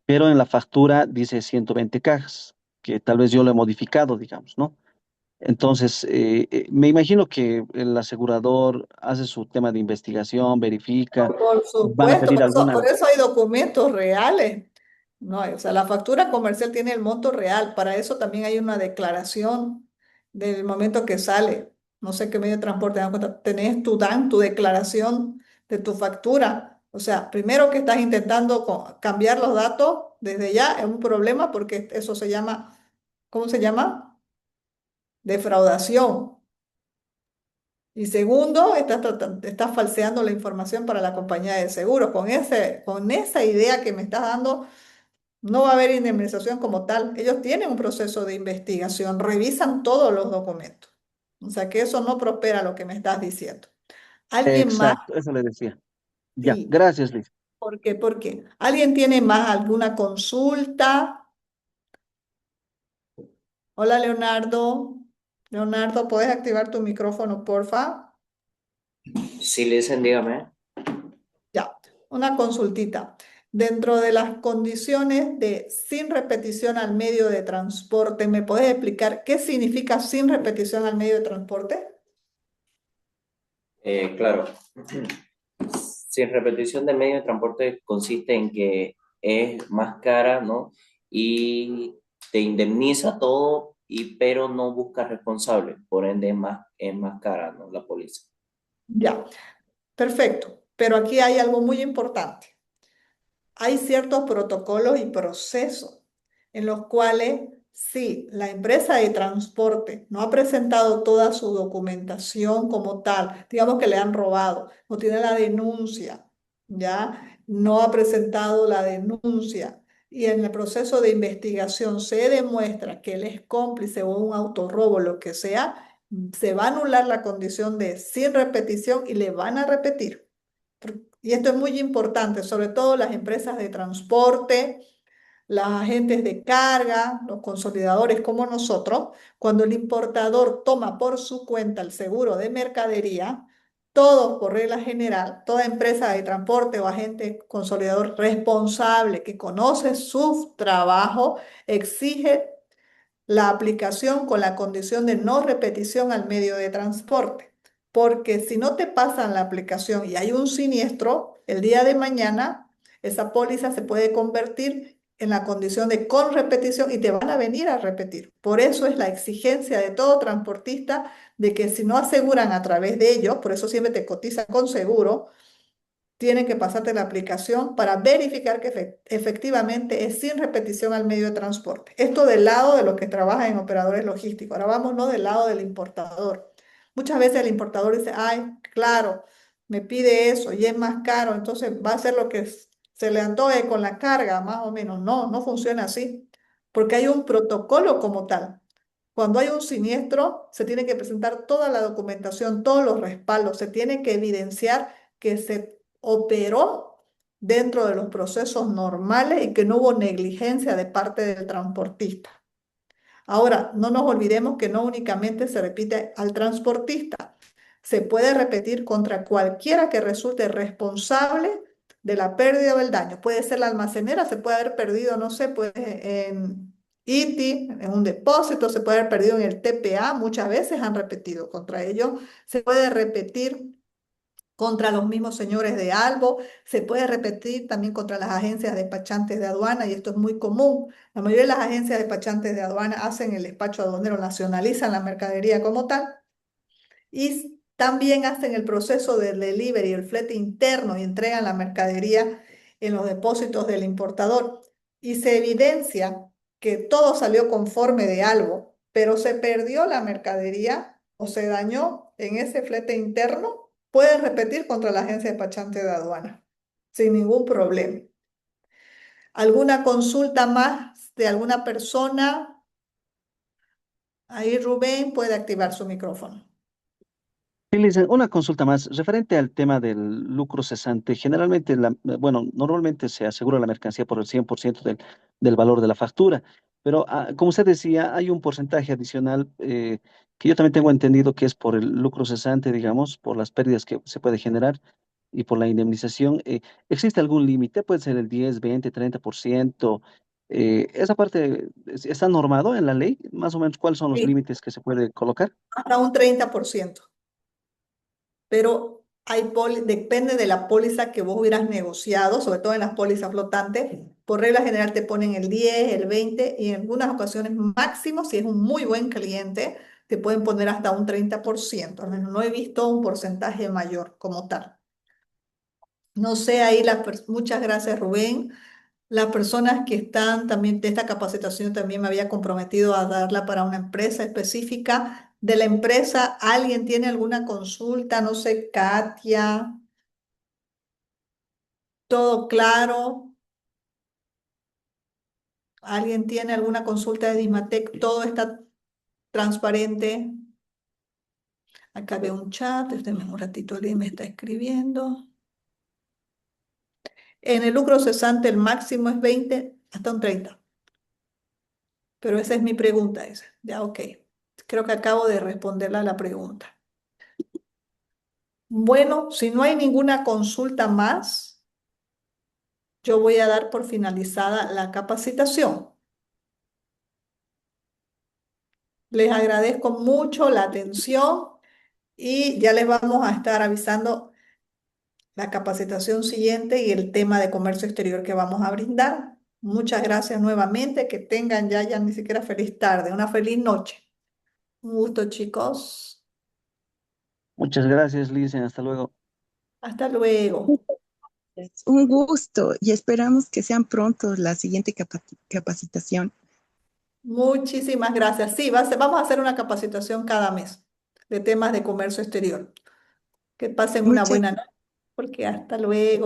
Pero en la factura dice 120 cajas, que tal vez yo lo he modificado, digamos, ¿no? Entonces, me imagino que el asegurador hace su tema de investigación, verifica, por van a supuesto, pedir alguna. por eso hay documentos reales. No, o sea, la factura comercial tiene el monto real. Para eso también hay una declaración del momento que sale. No sé qué medio de transporte dan cuenta. Tenés tu DAN, tu declaración de tu factura. O sea, primero que estás intentando cambiar los datos desde ya es un problema porque eso se llama, ¿cómo se llama? Defraudación. Y segundo, estás falseando la información para la compañía de seguros. Con esa idea que me estás dando, no va a haber indemnización como tal. Ellos tienen un proceso de investigación, revisan todos los documentos. O sea que eso no prospera lo que me estás diciendo. ¿Alguien más? Exacto, eso le decía. Ya, Sí. gracias, Liz. ¿Por qué? ¿Por qué? ¿Alguien tiene más alguna consulta? Hola, Leonardo. Leonardo, ¿puedes activar tu micrófono, porfa? Sí, Listen, dígame. Ya, una consultita. Dentro de las condiciones de sin repetición al medio de transporte, ¿me puedes explicar qué significa sin repetición al medio de transporte? Claro, sin repetición de medio de transporte consiste en que es más cara, ¿no? Y te indemniza todo, pero no busca responsable, por ende es más cara, ¿no? La póliza. Ya, perfecto. Pero aquí hay algo muy importante. Hay ciertos protocolos y procesos en los cuales, si la empresa de transporte no ha presentado toda su documentación como tal, digamos que le han robado, no tiene la denuncia, ya no ha presentado la denuncia y en el proceso de investigación se demuestra que él es cómplice o un autorrobo, lo que sea, se va a anular la condición de sin repetición y le van a repetir. Y esto es muy importante, sobre todo las empresas de transporte, los agentes de carga, los consolidadores como nosotros, cuando el importador toma por su cuenta el seguro de mercadería, todos por regla general, toda empresa de transporte o agente consolidador responsable que conoce su trabajo, exige la aplicación con la condición de no repetición al medio de transporte. Porque si no te pasan la aplicación y hay un siniestro, el día de mañana esa póliza se puede convertir en la condición de con repetición y te van a venir a repetir. Por eso es la exigencia de todo transportista de que si no aseguran a través de ellos, por eso siempre te cotizan con seguro, tienen que pasarte la aplicación para verificar que efectivamente es sin repetición al medio de transporte. Esto del lado de los que trabajan en operadores logísticos. Ahora vamos, ¿no? Del lado del importador. Muchas veces el importador dice, ay, claro, me pide eso y es más caro, entonces va a ser lo que se le antoje con la carga, más o menos. No, no funciona así, porque hay un protocolo como tal. Cuando hay un siniestro, se tiene que presentar toda la documentación, todos los respaldos, se tiene que evidenciar que se operó dentro de los procesos normales y que no hubo negligencia de parte del transportista. Ahora, no nos olvidemos que no únicamente se repite al transportista, se puede repetir contra cualquiera que resulte responsable de la pérdida o el daño. Puede ser la almacenera, se puede haber perdido, no sé, pues en ITI, en un depósito, se puede haber perdido en el TPA, muchas veces han repetido contra ellos, se puede repetir contra los mismos señores de Albo, se puede repetir también contra las agencias despachantes de aduana y esto es muy común. La mayoría de las agencias despachantes de aduana hacen el despacho aduanero, nacionalizan la mercadería como tal y también hacen el proceso del delivery, el flete interno y entregan la mercadería en los depósitos del importador. Y se evidencia que todo salió conforme de algo, pero se perdió la mercadería o se dañó en ese flete interno, pueden repetir contra la agencia despachante de aduana sin ningún problema. ¿Alguna consulta más de alguna persona? Ahí Rubén puede activar su micrófono. Sí, Liz, una consulta más referente al tema del lucro cesante. Generalmente, bueno, normalmente se asegura la mercancía por el 100% del valor de la factura, pero como usted decía, hay un porcentaje adicional que yo también tengo entendido que es por el lucro cesante, digamos, por las pérdidas que se puede generar y por la indemnización. ¿Existe algún límite? Puede ser el 10, 20, 30%. ¿Esa parte está normado en la ley? Más o menos, ¿cuáles son los Sí, límites que se puede colocar? hasta un 30%. Pero depende de la póliza que vos hubieras negociado, sobre todo en las pólizas flotantes. Por regla general te ponen el 10, el 20 y en algunas ocasiones máximo, si es un muy buen cliente, te pueden poner hasta un 30%. Al menos no he visto un porcentaje mayor como tal. No sé, ahí muchas gracias, Rubén. Las personas que están también de esta capacitación también me había comprometido a darla para una empresa específica. De la empresa, ¿alguien tiene alguna consulta? No sé, Katia, ¿todo claro? ¿Alguien tiene alguna consulta de Dismatec? ¿Todo está transparente? Acá veo un chat, déjeme un ratito, Lee me está escribiendo. En el lucro cesante el máximo es 20 hasta un 30. Pero esa es mi pregunta, esa. Ya, ok. Creo que acabo de responderle a la pregunta. Bueno, si no hay ninguna consulta más, yo voy a dar por finalizada la capacitación. Les agradezco mucho la atención y ya les vamos a estar avisando la capacitación siguiente y el tema de comercio exterior que vamos a brindar. Muchas gracias nuevamente. Que tengan ya ni siquiera feliz tarde, una feliz noche. Un gusto, chicos. Muchas gracias, Liz. Hasta luego. Hasta luego. Es un gusto y esperamos que sean pronto la siguiente capacitación. Muchísimas gracias. Sí, vamos a hacer una capacitación cada mes de temas de comercio exterior. Que pasen una Muchas buena noche, porque hasta luego.